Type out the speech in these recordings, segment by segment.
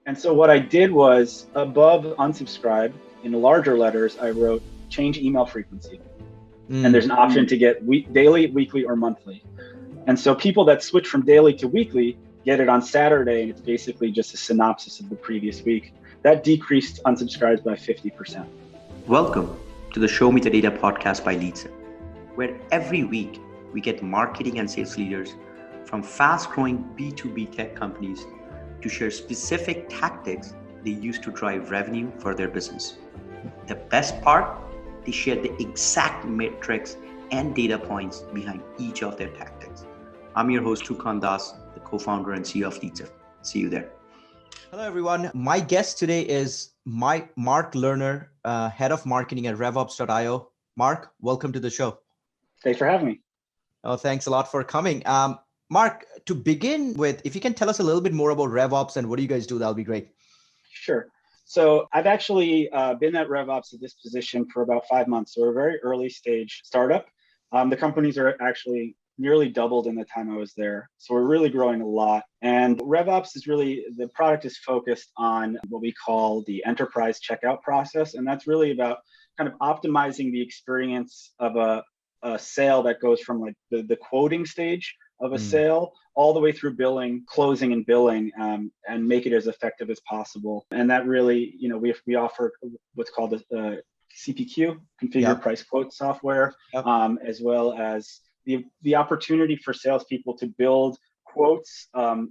And so what I did was above unsubscribe in larger letters, I wrote change email frequency. And there's an option to get daily, weekly, or monthly. And so people that switch from daily to weekly get it on Saturday, and it's basically just a synopsis of the previous week. That decreased unsubscribes by 50%. Welcome to the Show Me the Data podcast by LeadSift, where every week we get marketing and sales leaders from fast-growing B2B tech companies to share specific tactics they use to drive revenue for their business. The best part, they share the exact metrics and data points behind each of their tactics. I'm your host, Tukan, the co-founder and CEO of LeadSift. See you there. Hello, everyone. My guest today is Mark Lerner, head of marketing at RevOps.io. Mark, welcome to the show. Thanks for having me. Oh, thanks a lot for coming. Mark, to begin with, if you can tell us a little bit more about RevOps and what do you guys do, that'll be great. Sure. So I've actually been at RevOps at this position for about 5 months. So we're a very early stage startup. The companies are actually nearly doubled in the time I was there. So we're really growing a lot. And RevOps is really, the product is focused on what we call the enterprise checkout process. And that's really about kind of optimizing the experience of a sale that goes from like the quoting stage of a sale all the way through billing, closing and billing, and make it as effective as possible. And that really, we offer what's called a CPQ, configure price quote software, as well as the opportunity for salespeople to build quotes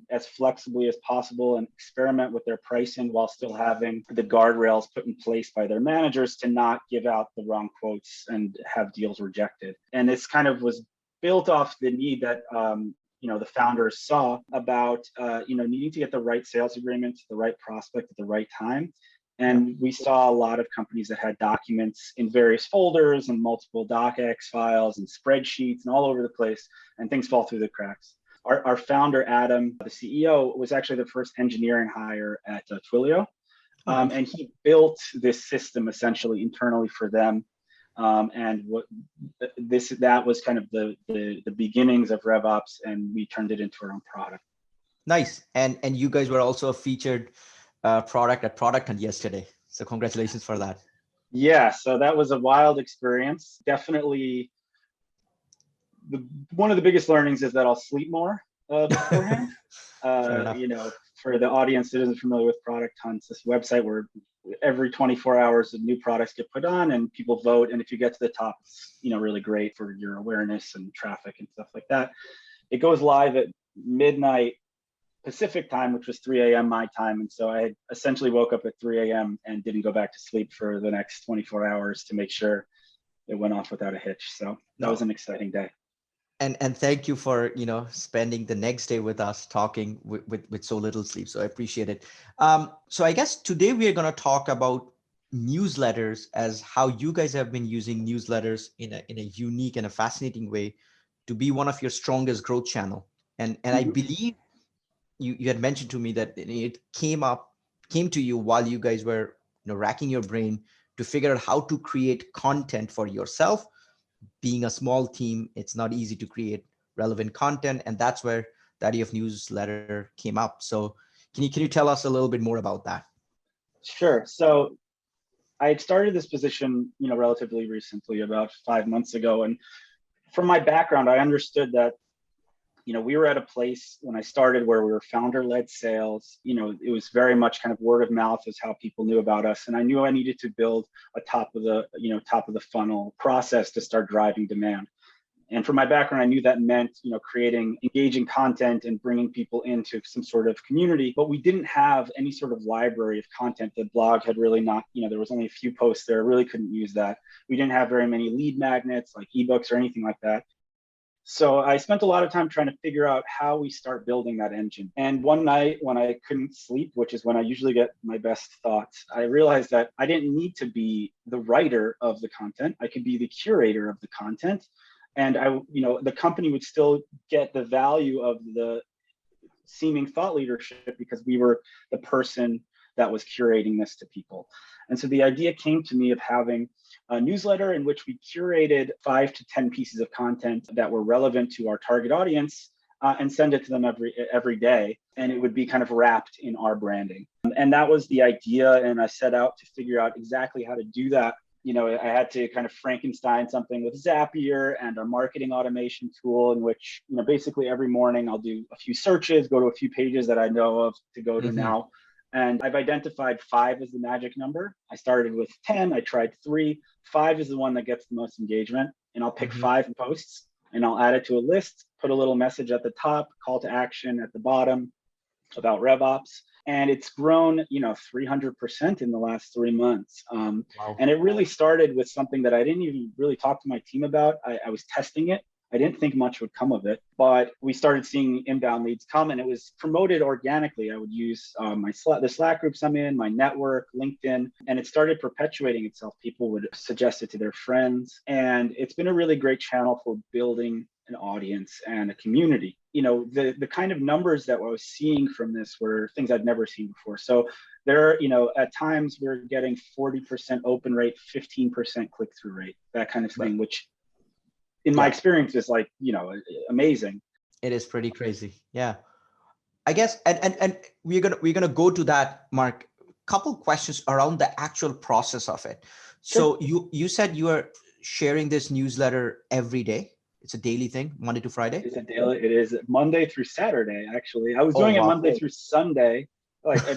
as flexibly as possible and experiment with their pricing while still having the guardrails put in place by their managers to not give out the wrong quotes and have deals rejected. And this kind of was built off the need that the founders saw about needing to get the right sales agreement to the right prospect at the right time. And we saw a lot of companies that had documents in various folders and multiple docx files and spreadsheets and all over the place, and things fall through the cracks. Our founder, Adam, the CEO, was actually the first engineering hire at Twilio. And he built this system essentially internally for them. And that was kind of the beginnings of RevOps, and we turned it into our own product. Nice. And you guys were also a featured product at Product Hunt yesterday. So congratulations for that. Yeah, so that was a wild experience. Definitely one of the biggest learnings is that I'll sleep more beforehand. For the audience that isn't familiar with Product Hunt, this website where every 24 hours the new products get put on and people vote, and if you get to the top, it's really great for your awareness and traffic and stuff like that. It goes live at midnight Pacific time, which was 3 a.m. my time, and so I essentially woke up at 3 a.m. and didn't go back to sleep for the next 24 hours to make sure it went off without a hitch. So that was an exciting day. And thank you for spending the next day with us talking with so little sleep. So I appreciate it. So I guess today we are going to talk about newsletters, as how you guys have been using newsletters in a unique and a fascinating way to be one of your strongest growth channel. And I believe you had mentioned to me that it came to you while you guys were racking your brain to figure out how to create content for yourself. Being a small team, it's not easy to create relevant content, and that's where the idea of newsletter came up. So can you tell us a little bit more about that? Sure. So I had started this position, relatively recently, about 5 months ago. And from my background, I understood that, we were at a place when I started where we were founder-led sales. It was very much kind of word of mouth is how people knew about us. And I knew I needed to build a top of the funnel process to start driving demand. And from my background, I knew that meant, creating engaging content and bringing people into some sort of community, but we didn't have any sort of library of content. The blog had really not, there was only a few posts there. I really couldn't use that. We didn't have very many lead magnets like ebooks or anything like that. So I spent a lot of time trying to figure out how we start building that engine. And one night when I couldn't sleep, which is when I usually get my best thoughts, I realized that I didn't need to be the writer of the content. I could be the curator of the content. And the company would still get the value of the seeming thought leadership because we were the person that was curating this to people. And so the idea came to me of having a newsletter in which we curated 5 to 10 pieces of content that were relevant to our target audience and send it to them every day. And it would be kind of wrapped in our branding. And that was the idea. And I set out to figure out exactly how to do that. I had to kind of Frankenstein something with Zapier and our marketing automation tool, in which, basically every morning I'll do a few searches, go to a few pages that I know of to go to now. And I've identified 5 as the magic number. I started with 10, I tried 3. 5 is the one that gets the most engagement. And I'll pick 5 posts and I'll add it to a list, put a little message at the top, call to action at the bottom about RevOps. And it's grown, 300% in the last 3 months. Wow. And it really started with something that I didn't even really talk to my team about. I was testing it. I didn't think much would come of it, but we started seeing inbound leads come, and it was promoted organically. I would use the Slack groups I'm in, my network, LinkedIn, and it started perpetuating itself. People would suggest it to their friends, and it's been a really great channel for building an audience and a community. The kind of numbers that I was seeing from this were things I'd never seen before. So there, at times we're getting 40% open rate, 15% click-through rate, that kind of thing, which in my experience is amazing. It is pretty crazy. Yeah. I guess, and we're gonna go to that, Mark. Couple questions around the actual process of it. Sure. So you said you are sharing this newsletter every day. It's a daily thing, Monday to Friday? It's a daily. It is Monday through Saturday, actually. I was doing it Monday through Sunday,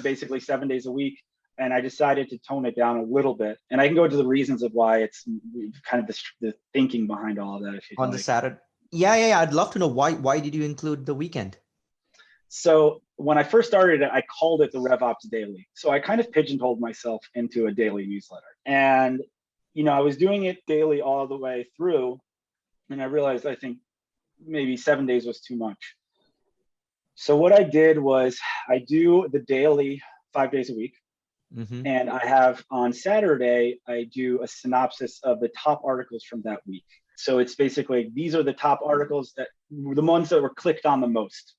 basically 7 days a week. And I decided to tone it down a little bit. And I can go into the reasons of why. It's kind of the thinking behind all of that. If you on the Saturday. Yeah. I'd love to know why did you include the weekend? So when I first started it, I called it the RevOps Daily. So I kind of pigeonholed myself into a daily newsletter. And, I was doing it daily all the way through. And I realized I think maybe 7 days was too much. So what I did was I do the daily 5 days a week. And I have on Saturday, I do a synopsis of the top articles from that week. So it's basically, these are the top articles that were the ones that were clicked on the most.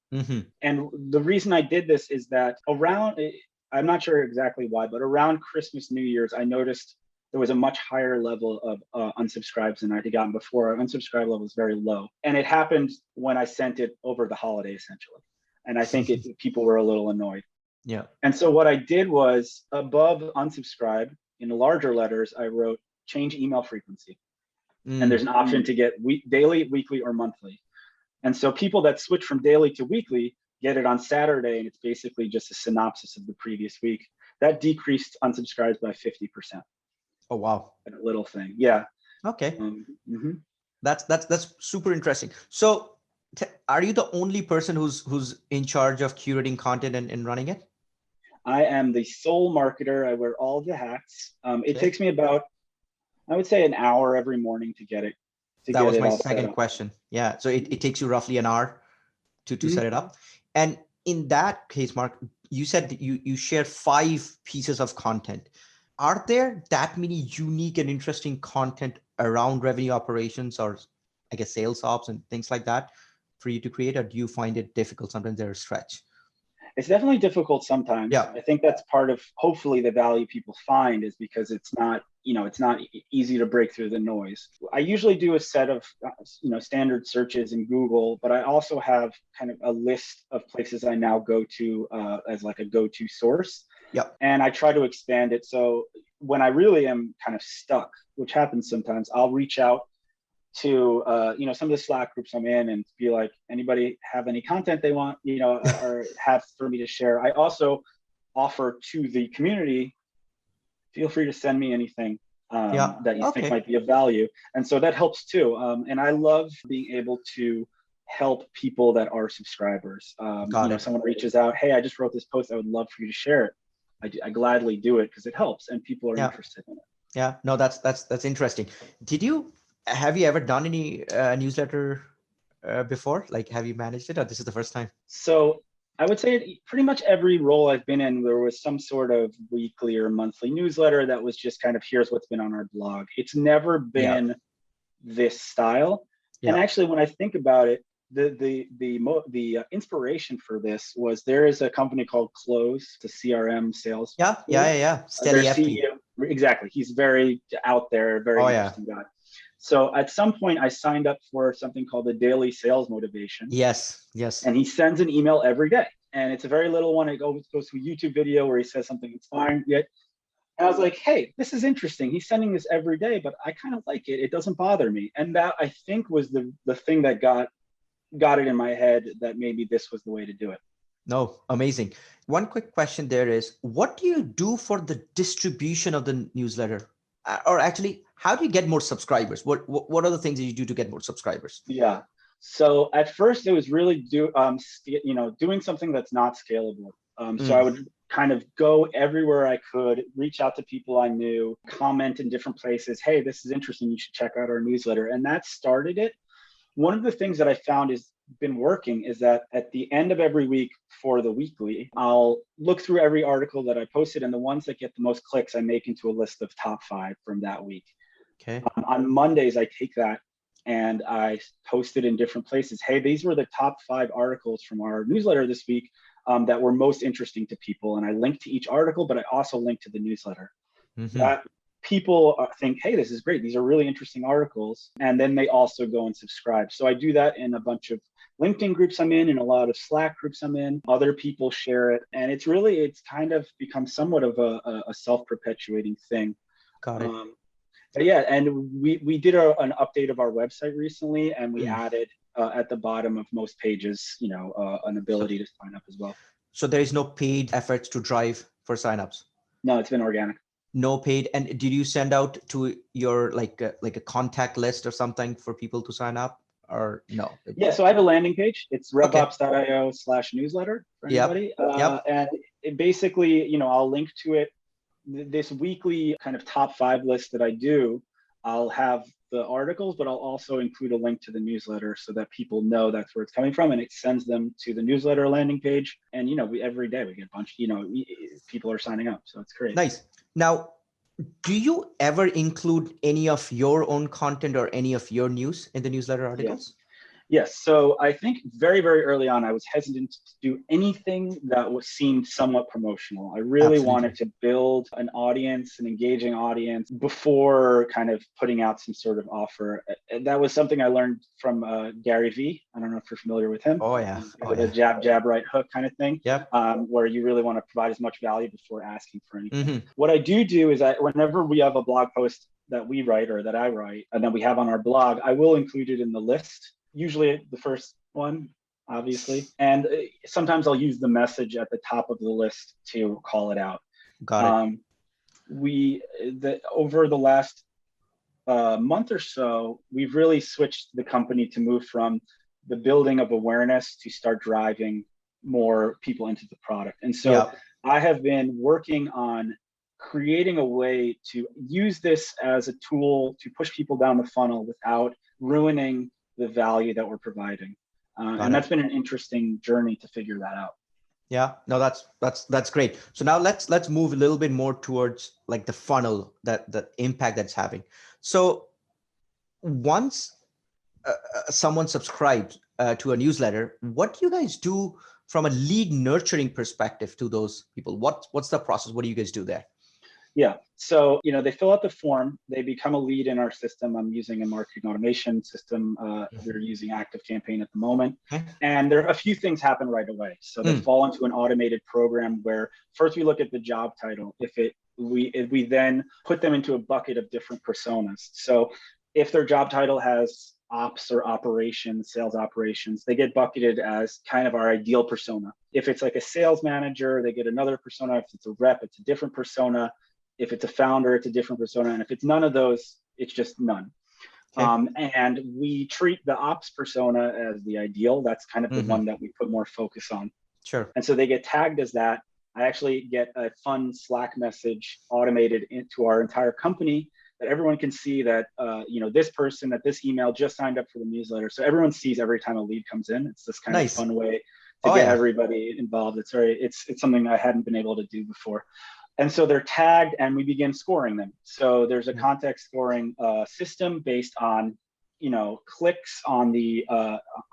And the reason I did this is that I'm not sure exactly why, but around Christmas, New Year's, I noticed there was a much higher level of unsubscribes than I'd gotten before. Our unsubscribe level was very low. And it happened when I sent it over the holiday, essentially. And I think people were a little annoyed. Yeah. And so what I did was, above unsubscribe, in larger letters, I wrote change email frequency. And there's an option to get daily, weekly, or monthly. And so people that switch from daily to weekly get it on Saturday, and it's basically just a synopsis of the previous week. That decreased unsubscribes by 50%. Oh, wow. A little thing. Yeah. Okay. That's super interesting. So are you the only person who's in charge of curating content and running it? I am the sole marketer. I wear all the hats. It takes me about, I would say, an hour every morning to get it. That was my second question. Yeah. So it takes you roughly an hour to set it up. And in that case, Mark, you said that you share 5 pieces of content. Are there that many unique and interesting content around revenue operations, or I guess sales ops and things like that, for you to create, or do you find it difficult? Sometimes they're a stretch. It's definitely difficult sometimes. Yeah. I think that's part of hopefully the value people find, is because it's not easy to break through the noise. I usually do a set of standard searches in Google, but I also have kind of a list of places I now go to as like a go-to source. Yep. And I try to expand it. So when I really am kind of stuck, which happens sometimes, I'll reach out to some of the Slack groups I'm in and be like, anybody have any content they want, or have for me to share. I also offer to the community, feel free to send me anything that you think might be of value. And so that helps too. And I love being able to help people that are subscribers. Someone reaches out, hey, I just wrote this post, I would love for you to share it. I gladly do it because it helps and people are interested in it. Yeah, no, that's interesting. Have you ever done any newsletter before? Like, have you managed it, or this is the first time? So I would say pretty much every role I've been in, there was some sort of weekly or monthly newsletter that was just kind of, here's what's been on our blog. It's never been this style. And actually, when I think about it, the inspiration for this was, there is a company called Close, the CRM sales. Yeah. Steady FT. CEO, exactly. He's very out there, very interesting guy. So at some point, I signed up for something called the Daily Sales Motivation. Yes. And he sends an email every day. and it's a very little one. It goes to a YouTube video where he says something that's fine. Yet, and I was like, hey, this is interesting. He's sending this every day, but I kind of like it. It doesn't bother me. And that, I think, was the thing that got it in my head that maybe this was the way to do it. No, amazing. One quick question there is, what do you do for the distribution of the newsletter? Or actually, how do you get more subscribers? What are the things that you do to get more subscribers? Yeah. So at first it was really doing something that's not scalable. So I would kind of go everywhere I could, reach out to people I knew, comment in different places. Hey, this is interesting. You should check out our newsletter. And that started it. One of the things that I found is been working is that at the end of every week for the weekly, I'll look through every article that I posted, and the ones that get the most clicks, I make into a list of top 5 from that week. Okay. On Mondays, I take that and I post it in different places. Hey, these were the top 5 articles from our newsletter this week that were most interesting to people. And I link to each article, but I also link to the newsletter. That people think, hey, this is great. These are really interesting articles. And then they also go and subscribe. So I do that in a bunch of LinkedIn groups I'm in a lot of Slack groups I'm in. Other people share it. And it's kind of become somewhat of a self-perpetuating thing. Got it. But yeah, and we did an update of our website recently, and we added at the bottom of most pages, an ability to sign up as well. So there is no paid efforts to drive for signups? No, it's been organic. No paid. And did you send out to your like a contact list or something for people to sign up, or no? Yeah, so I have a landing page. It's revops.io/newsletter for anybody. And it basically, I'll link to it. This weekly kind of top 5 list that I do, I'll have the articles, but I'll also include a link to the newsletter so that people know that's where it's coming from, and it sends them to the newsletter landing page. And every day we get a bunch. People are signing up, so it's great. Nice. Now, do you ever include any of your own content or any of your news in the newsletter articles? Yes. So I think very, very early on, I was hesitant to do anything that seemed somewhat promotional. I really wanted to build an audience, an engaging audience, before kind of putting out some sort of offer. That was something I learned from Gary Vee. I don't know if you're familiar with him. Oh, yeah. The jab, jab, right hook kind of thing. Yep. Where you really want to provide as much value before asking for anything. What I do is whenever we have a blog post that we write or that I write and that we have on our blog, I will include it in the list. Usually the first one, obviously. And sometimes I'll use the message at the top of the list to call it out. Got it. Over the last month or so, we've really switched the company to move from the building of awareness to start driving more people into the product. And so I have been working on creating a way to use this as a tool to push people down the funnel without ruining the value that we're providing. And that's been an interesting journey to figure that out. Yeah, no, that's great. So now let's move a little bit more towards like the funnel, that the impact that's having. So once someone subscribes to a newsletter, what do you guys do from a lead nurturing perspective to those people? What's the process? What do you guys do there? Yeah. So, they fill out the form, they become a lead in our system. I'm using a marketing automation system. We're using ActiveCampaign at the moment. And there are a few things happen right away. So they fall into an automated program where first we look at the job title. If we then put them into a bucket of different personas. So if their job title has ops or operations, sales operations, they get bucketed as kind of our ideal persona. If it's like a sales manager, they get another persona. If it's a rep, it's a different persona. If it's a founder, it's a different persona. And if it's none of those, it's just none. And we treat the ops persona as the ideal. That's kind of the one that we put more focus on. Sure. And so they get tagged as that. I actually get a fun Slack message automated into our entire company that everyone can see that, this person at this email just signed up for the newsletter. So everyone sees every time a lead comes in. It's this kind of fun way to get everybody involved. It's something I hadn't been able to do before. And so they're tagged and we begin scoring them. So there's a context scoring system based on, clicks on the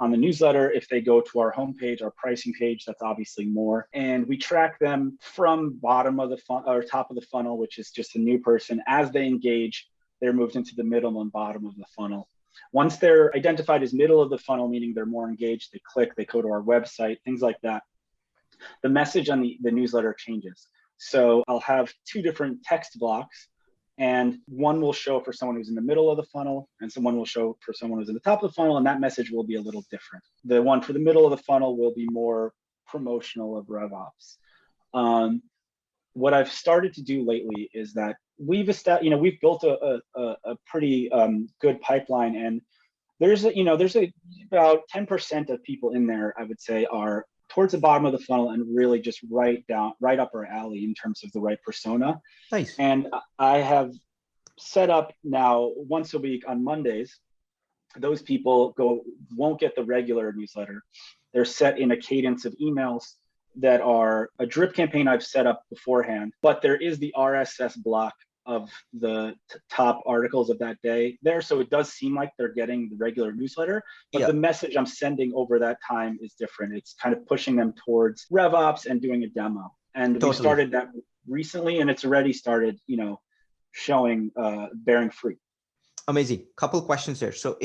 newsletter. If they go to our homepage, our pricing page, that's obviously more. And we track them from bottom of the funnel or top of the funnel, which is just a new person. As they engage, they're moved into the middle and bottom of the funnel. Once they're identified as middle of the funnel, meaning they're more engaged, they click, they go to our website, things like that. the message on the newsletter changes. So I'll have two different text blocks, and one will show for someone who's in the middle of the funnel, and someone will show for someone who's in the top of the funnel, and that message will be a little different. The one for the middle of the funnel will be more promotional of RevOps. What I've started to do lately is that we've built a pretty good pipeline, and there's about 10% of people in there, I would say, are towards the bottom of the funnel and really just right up our alley in terms of the right persona. Nice. And I have set up now once a week on Mondays, those people won't get the regular newsletter. They're set in a cadence of emails that are a drip campaign I've set up beforehand, but there is the RSS block of the top articles of that day there. So it does seem like they're getting the regular newsletter, but the message I'm sending over that time is different. It's kind of pushing them towards RevOps and doing a demo. And we started that recently, and it's already started, showing, bearing fruit. Amazing. Couple questions here. So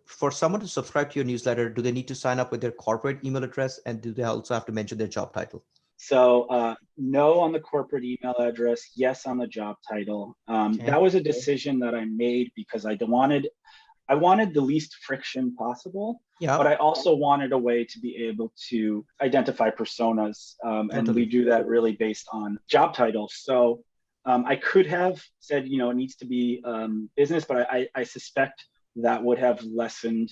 for someone to subscribe to your newsletter, do they need to sign up with their corporate email address, and do they also have to mention their job title? So no on the corporate email address, yes on the job title. That was a decision that I made because I wanted the least friction possible, but I also wanted a way to be able to identify personas, and we do that really based on job titles. So I could have said, it needs to be business, but I suspect that would have lessened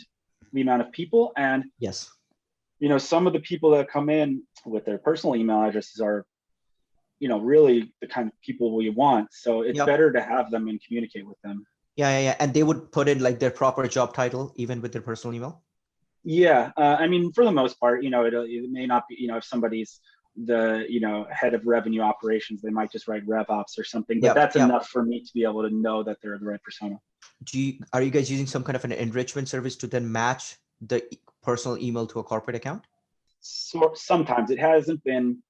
the amount of people. And yes, some of the people that come in with their personal email addresses are, really the kind of people we want. So it's better to have them and communicate with them. Yeah. And they would put in like their proper job title, even with their personal email? Yeah. For the most part, it may not be, if somebody's the, head of revenue operations, they might just write RevOps or something, but that's enough for me to be able to know that they're the right persona. Are you guys using some kind of an enrichment service to then match the personal email to a corporate account? So sometimes it hasn't been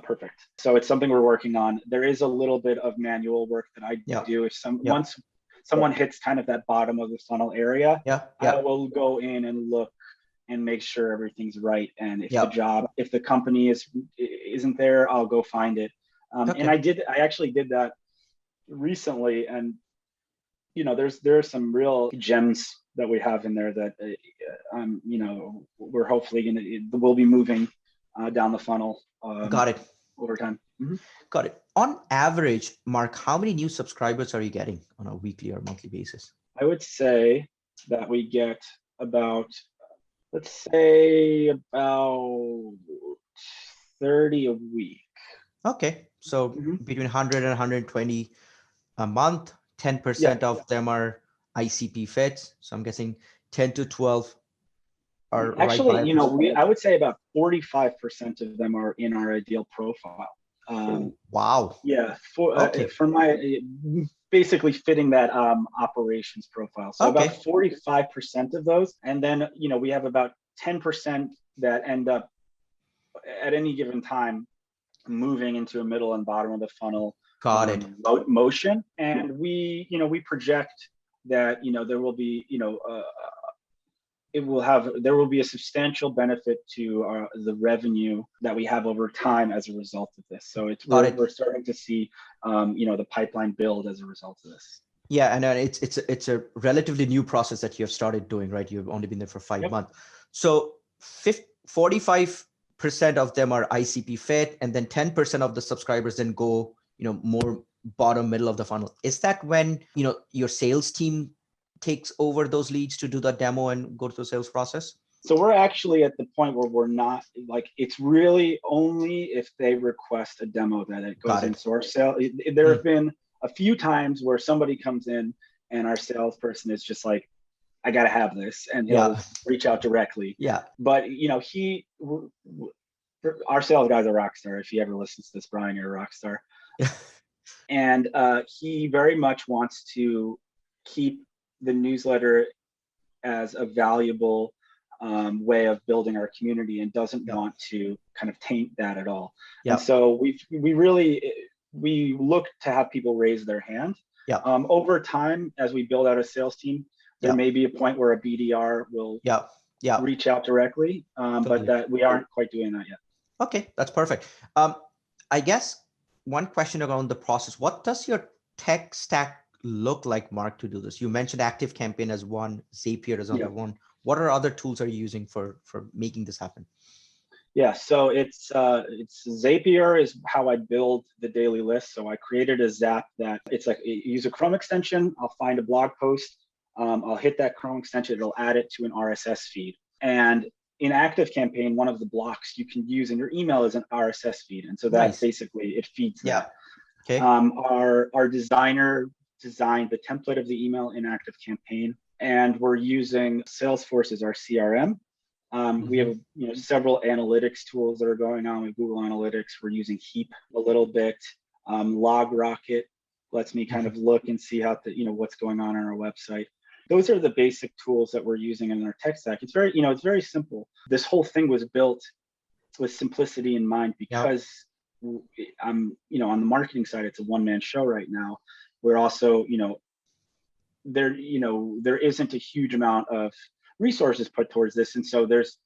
perfect. So it's something we're working on. There is a little bit of manual work that I do. If once someone hits kind of that bottom of the funnel area, I will go in and look and make sure everything's right. And if the company isn't there, I'll go find it. And I actually did that recently, and there are some real gems that we have in there that we're hopefully we'll be moving down the funnel. Got it. Over time. Mm-hmm. Got it. On average, Mark, how many new subscribers are you getting on a weekly or monthly basis? I would say that we get about, let's say about 30 a week. Okay. So between 100 and 120 a month, 10% of them are ICP fits. So I'm guessing 10 to 12 are actually, I would say about 45% of them are in our ideal profile. Wow. Yeah. For my basically fitting that operations profile. So about 45% of those. And then, we have about 10% that end up at any given time moving into a middle and bottom of the funnel. Got it. Motion. And we project that, there will be, there will be a substantial benefit to the revenue that we have over time as a result of this. So we're starting to see, the pipeline build as a result of this. Yeah, and it's a relatively new process that you have started doing, right? You've only been there for 5 months. So 45% of them are ICP fit, and then 10% of the subscribers then go, more bottom middle of the funnel. Is that when, your sales team takes over those leads to do the demo and go through the sales process? So we're actually at the point where we're not, it's really only if they request a demo that it goes into our sale. There have been a few times where somebody comes in and our salesperson is just like, I got to have this, and he'll reach out directly. Yeah. But, our sales guy's a rock star. If he ever listens to this, Brian, you're a rock star. And he very much wants to keep the newsletter as a valuable way of building our community, and doesn't want to kind of taint that at all. And so we look to have people raise their hand. Over time, as we build out a sales team, there may be a point where a BDR will reach out directly, but that we aren't quite doing that yet. Okay, that's perfect. I guess one question around the process, what does your tech stack look like, Mark, to do this? You mentioned ActiveCampaign as one, Zapier as another one. What are other tools are you using for making this happen? Yeah, so it's Zapier is how I build the daily list. So I created a Zap that it's like use a Chrome extension. I'll find a blog post. I'll hit that Chrome extension. It'll add it to an RSS feed. And in ActiveCampaign, one of the blocks you can use in your email is an RSS feed, and so that basically it feeds that. Okay. Our designer designed the template of the email in ActiveCampaign, and we're using Salesforce as our CRM. We have several analytics tools that are going on with Google Analytics. We're using Heap a little bit. LogRocket lets me kind of look and see how what's going on our website. Those are the basic tools that we're using in our tech stack. It's very it's very simple. This whole thing was built with simplicity in mind because I'm on the marketing side, it's a one-man show right now. We're also there isn't a huge amount of resources put towards this, and so there's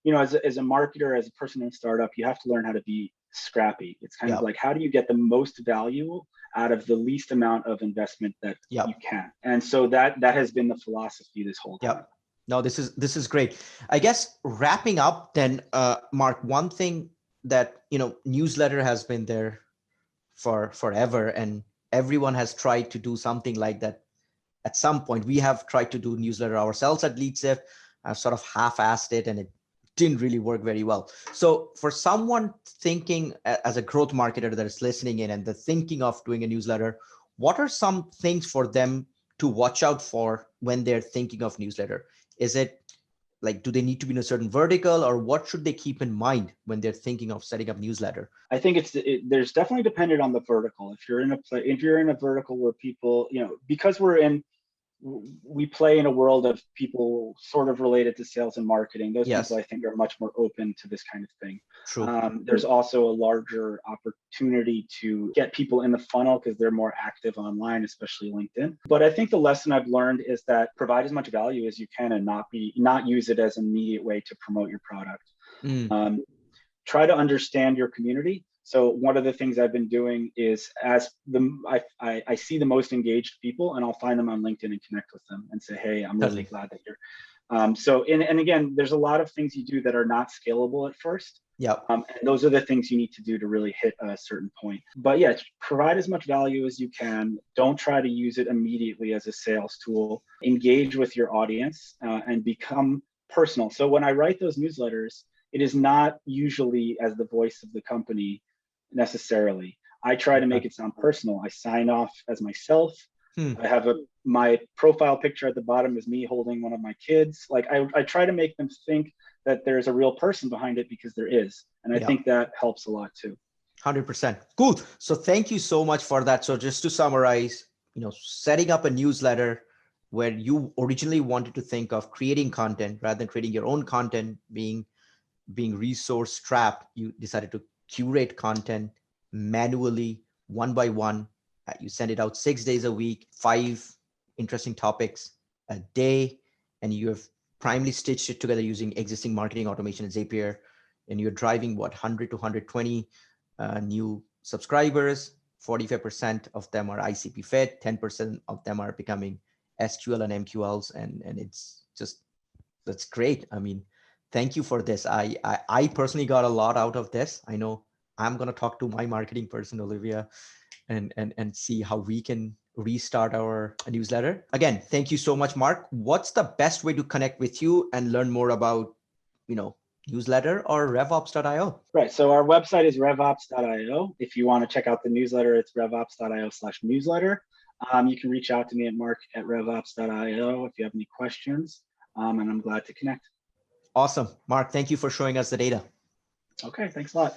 as a marketer, as a person in a startup, you have to learn how to be scrappy. It's kind of like, how do you get the most value out of the least amount of investment that you can? And so that has been the philosophy this whole time. No, this is great. I guess wrapping up then, Mark, one thing that newsletter has been there for forever, and everyone has tried to do something like that at some point. We have tried to do newsletter ourselves at LeadSift. I've sort of half-assed it, and it didn't really work very well. So for someone thinking as a growth marketer that is listening in and they're thinking of doing a newsletter, what are some things for them to watch out for when they're thinking of newsletter? Is it like, do they need to be in a certain vertical, or what should they keep in mind when they're thinking of setting up newsletter? I think there's definitely dependent on the vertical. If you're in a vertical where people, because we play in a world of people sort of related to sales and marketing. Those people, I think, are much more open to this kind of thing. True. There's also a larger opportunity to get people in the funnel because they're more active online, especially LinkedIn. But I think the lesson I've learned is that provide as much value as you can and not use it as an immediate way to promote your product. Try to understand your community. So one of the things I've been doing is I see the most engaged people, and I'll find them on LinkedIn and connect with them and say, hey, I'm really glad that you're. And again, there's a lot of things you do that are not scalable at first. And those are the things you need to do to really hit a certain point. But yeah, provide as much value as you can. Don't try to use it immediately as a sales tool. Engage with your audience and become personal. So when I write those newsletters, it is not usually as the voice of the company necessarily. I try to make it sound personal. I sign off as myself. I have my profile picture at the bottom is me holding one of my kids. Like I try to make them think that there's a real person behind it, because there is. And I think that helps a lot too. 100%. Cool. So thank you so much for that. So just to summarize, setting up a newsletter where you originally wanted to think of creating content rather than creating your own content, being resource strapped, you decided to curate content manually, one by one. You send it out 6 days a week, 5 interesting topics a day, and you have primarily stitched it together using existing marketing automation at Zapier, and you're driving 100 to 120 new subscribers. 45% of them are ICP fed, 10% of them are becoming SQL and MQLs, and it's just, that's great. I mean, thank you for this. I personally got a lot out of this. I know I'm going to talk to my marketing person, Olivia, and see how we can restart our newsletter. Again, thank you so much, Mark. What's the best way to connect with you and learn more about, newsletter or RevOps.io? Right. So our website is RevOps.io. If you want to check out the newsletter, it's RevOps.io/newsletter. You can reach out to me at mark@RevOps.io if you have any questions, and I'm glad to connect. Awesome. Mark, thank you for showing us the data. Okay, thanks a lot.